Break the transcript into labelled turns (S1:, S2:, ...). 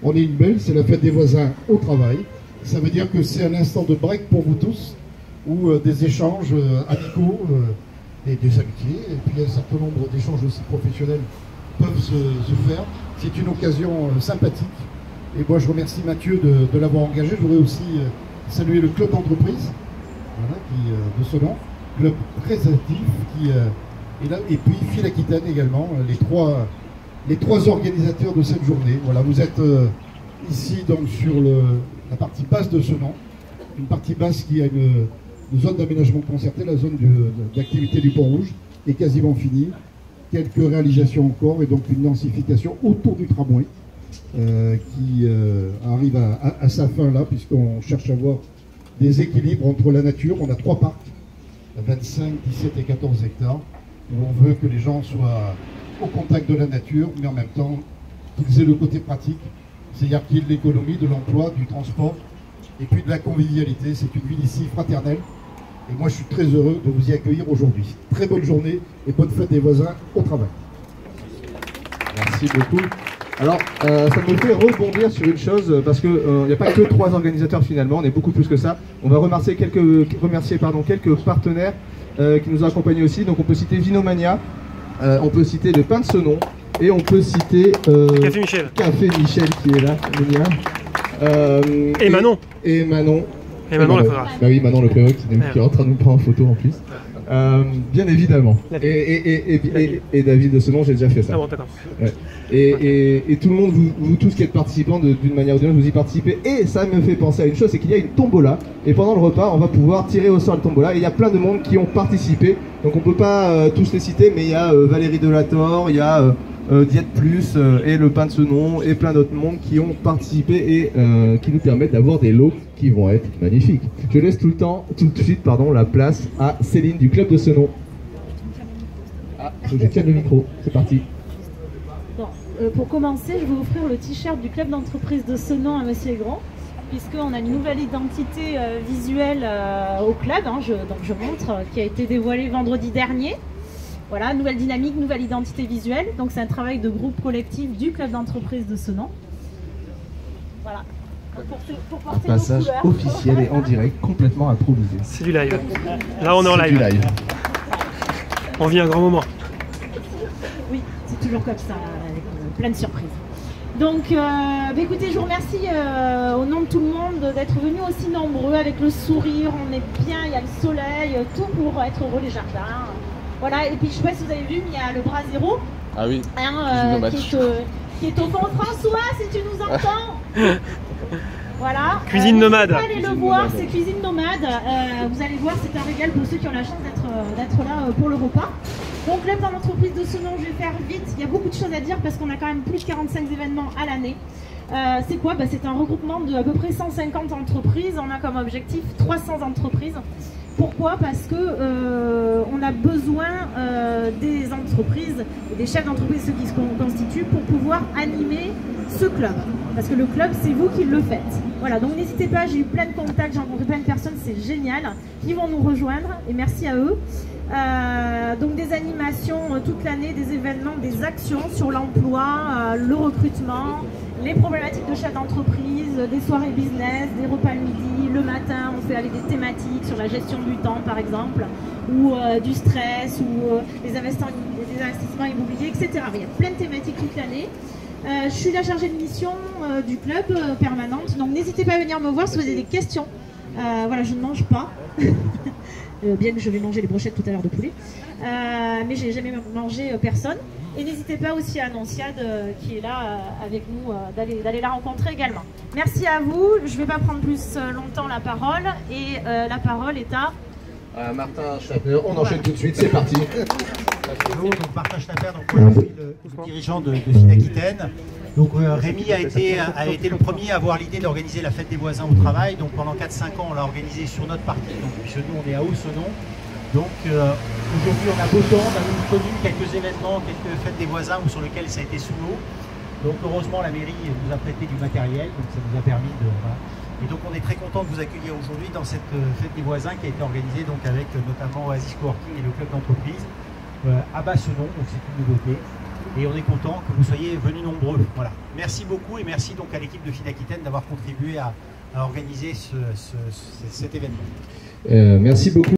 S1: On est une belle, c'est la fête des voisins au travail. Ça veut dire que c'est un instant de break pour vous tous, où des échanges amicaux et des amitiés, et puis un certain nombre d'échanges aussi professionnels peuvent se faire. C'est une occasion sympathique. Et moi, je remercie Mathieu de l'avoir engagé. Je voudrais aussi saluer le club d'entreprise, voilà, de ce nom, club très actif, qui est là, et puis Fil Aquitaine également, les trois organisateurs de cette journée. Voilà, vous êtes ici donc sur la partie basse de ce nom, une partie basse qui a une zone d'aménagement concerté, la zone d'activité du Pont-Rouge est quasiment finie. Quelques réalisations encore et donc une densification autour du tramway qui arrive à sa fin là, puisqu'on cherche à avoir des équilibres entre la nature. On a 3 parcs, 25, 17 et 14 hectares, où on veut que les gens soient au contact de la nature, mais en même temps qu'ils aient le côté pratique, c'est-à-dire qu'il y ait de l'économie, de l'emploi, du transport, et puis de la convivialité. C'est une ville ici fraternelle, et moi je suis très heureux de vous y accueillir aujourd'hui. Très bonne journée et bonne fête des voisins au travail.
S2: Merci beaucoup. Alors, ça me fait rebondir sur une chose, parce qu'il n'y a pas que 3 organisateurs finalement, on est beaucoup plus que ça. On va remercier quelques partenaires qui nous ont accompagnés aussi. Donc on peut citer Vinomania, on peut citer le Pain de Senon, et on peut citer
S3: Café Michel.
S2: Café Michel qui est là,
S3: et Manon.
S2: Et Manon.
S3: Et Manon la photographe.
S2: Bah oui, Manon le photographe qui est en train de nous prendre en photo en plus. Bien évidemment. Et David de Senon, j'ai déjà fait ça.
S3: Ah bon, d'accord.
S2: Ouais. Et tout le monde, vous tous qui êtes participants d'une manière ou d'une autre, vous y participez. Et ça me fait penser à une chose, c'est qu'il y a une tombola. Et pendant le repas, on va pouvoir tirer au sort la tombola. Et il y a plein de monde qui ont participé. Donc on peut pas tous les citer, mais il y a Valérie Delator, il y a Diète Plus et le Pain de Senon et plein d'autres mondes qui ont participé et qui nous permettent d'avoir des lots qui vont être magnifiques. Je laisse tout de suite la place à Céline du club de Senon. Ah, je tiens le micro, c'est parti.
S4: Bon, pour commencer, je vais offrir le t-shirt du club d'entreprise de Senon à Monsieur Grand, puisqu'on a une nouvelle identité visuelle au club, hein, donc je montre, qui a été dévoilée vendredi dernier. Voilà, nouvelle dynamique, nouvelle identité visuelle. Donc c'est un travail de groupe collectif du club d'entreprise de Senon. Voilà. Pour porter
S2: un passage officiel et en direct, complètement improvisé.
S3: C'est du live. Là on est en live.
S2: Du live.
S3: On vit un grand moment.
S4: Oui, c'est toujours comme ça, avec plein de surprises. Donc, écoutez, je vous remercie au nom de tout le monde d'être venus aussi nombreux, avec le sourire, on est bien, il y a le soleil, tout pour être heureux, les jardins. Voilà, et puis je ne sais pas si vous avez vu, mais il y a le bras zéro.
S2: Ah oui,
S4: qui est au fond. François, si tu nous entends. Voilà.
S3: Cuisine nomade.
S4: Vous allez le voir, c'est Cuisine nomade. Vous allez voir, c'est un régal pour ceux qui ont la chance d'être là pour le repas. Donc là, dans l'entreprise de Senon, je vais faire vite. Il y a beaucoup de choses à dire parce qu'on a quand même plus de 45 événements à l'année. C'est quoi? C'est un regroupement de à peu près 150 entreprises. On a comme objectif 300 entreprises. Pourquoi? Parce que on a besoin des entreprises et des chefs d'entreprise, ceux qui se constituent, pour pouvoir animer ce club. Parce que le club, c'est vous qui le faites. Voilà, donc n'hésitez pas, j'ai eu plein de contacts, j'ai rencontré plein de personnes, c'est génial, qui vont nous rejoindre, et merci à eux. Donc des animations toute l'année, des événements, des actions sur l'emploi, le recrutement, les problématiques de chefs d'entreprise, des soirées business, des repas le midi, le matin, on fait avec des thématiques sur la gestion du temps par exemple, ou du stress, ou les investissements immobiliers, etc. Il y a plein de thématiques toute l'année. Je suis la chargée de mission du club permanente, donc n'hésitez pas à venir me voir si vous avez des questions. Voilà, je ne mange pas, bien que je vais manger les brochettes tout à l'heure de poulet, mais j'ai jamais mangé personne. Et n'hésitez pas aussi à Annonciade qui est là avec nous, d'aller la rencontrer également. Merci à vous, je ne vais pas prendre plus longtemps la parole, et la parole est à...
S2: Martin Schnapper, on enchaîne tout de suite, c'est parti.
S5: Bonjour, donc Martin Schnapper, donc moi je suis le dirigeant de Fil Aquitaine. Donc Rémi a été le premier à avoir l'idée d'organiser la fête des voisins au travail. Donc pendant 4-5 ans, on l'a organisé sur notre partie. Donc puisque nous on est à Haut-Senon. Donc aujourd'hui on a beau temps, on a connu quelques événements, quelques fêtes des voisins sur lesquels ça a été sous l'eau. Donc heureusement la mairie nous a prêté du matériel, donc ça nous a permis de... Voilà. Et donc on est très content de vous accueillir aujourd'hui dans cette fête des voisins qui a été organisée donc avec notamment Oasis Coworking et le club d'entreprise à Bas-Senon, donc c'est une nouveauté. et on est content que vous soyez venus nombreux. Voilà. Merci beaucoup et merci donc à l'équipe de Finaquitaine d'avoir contribué à organiser cet événement.
S2: Merci beaucoup.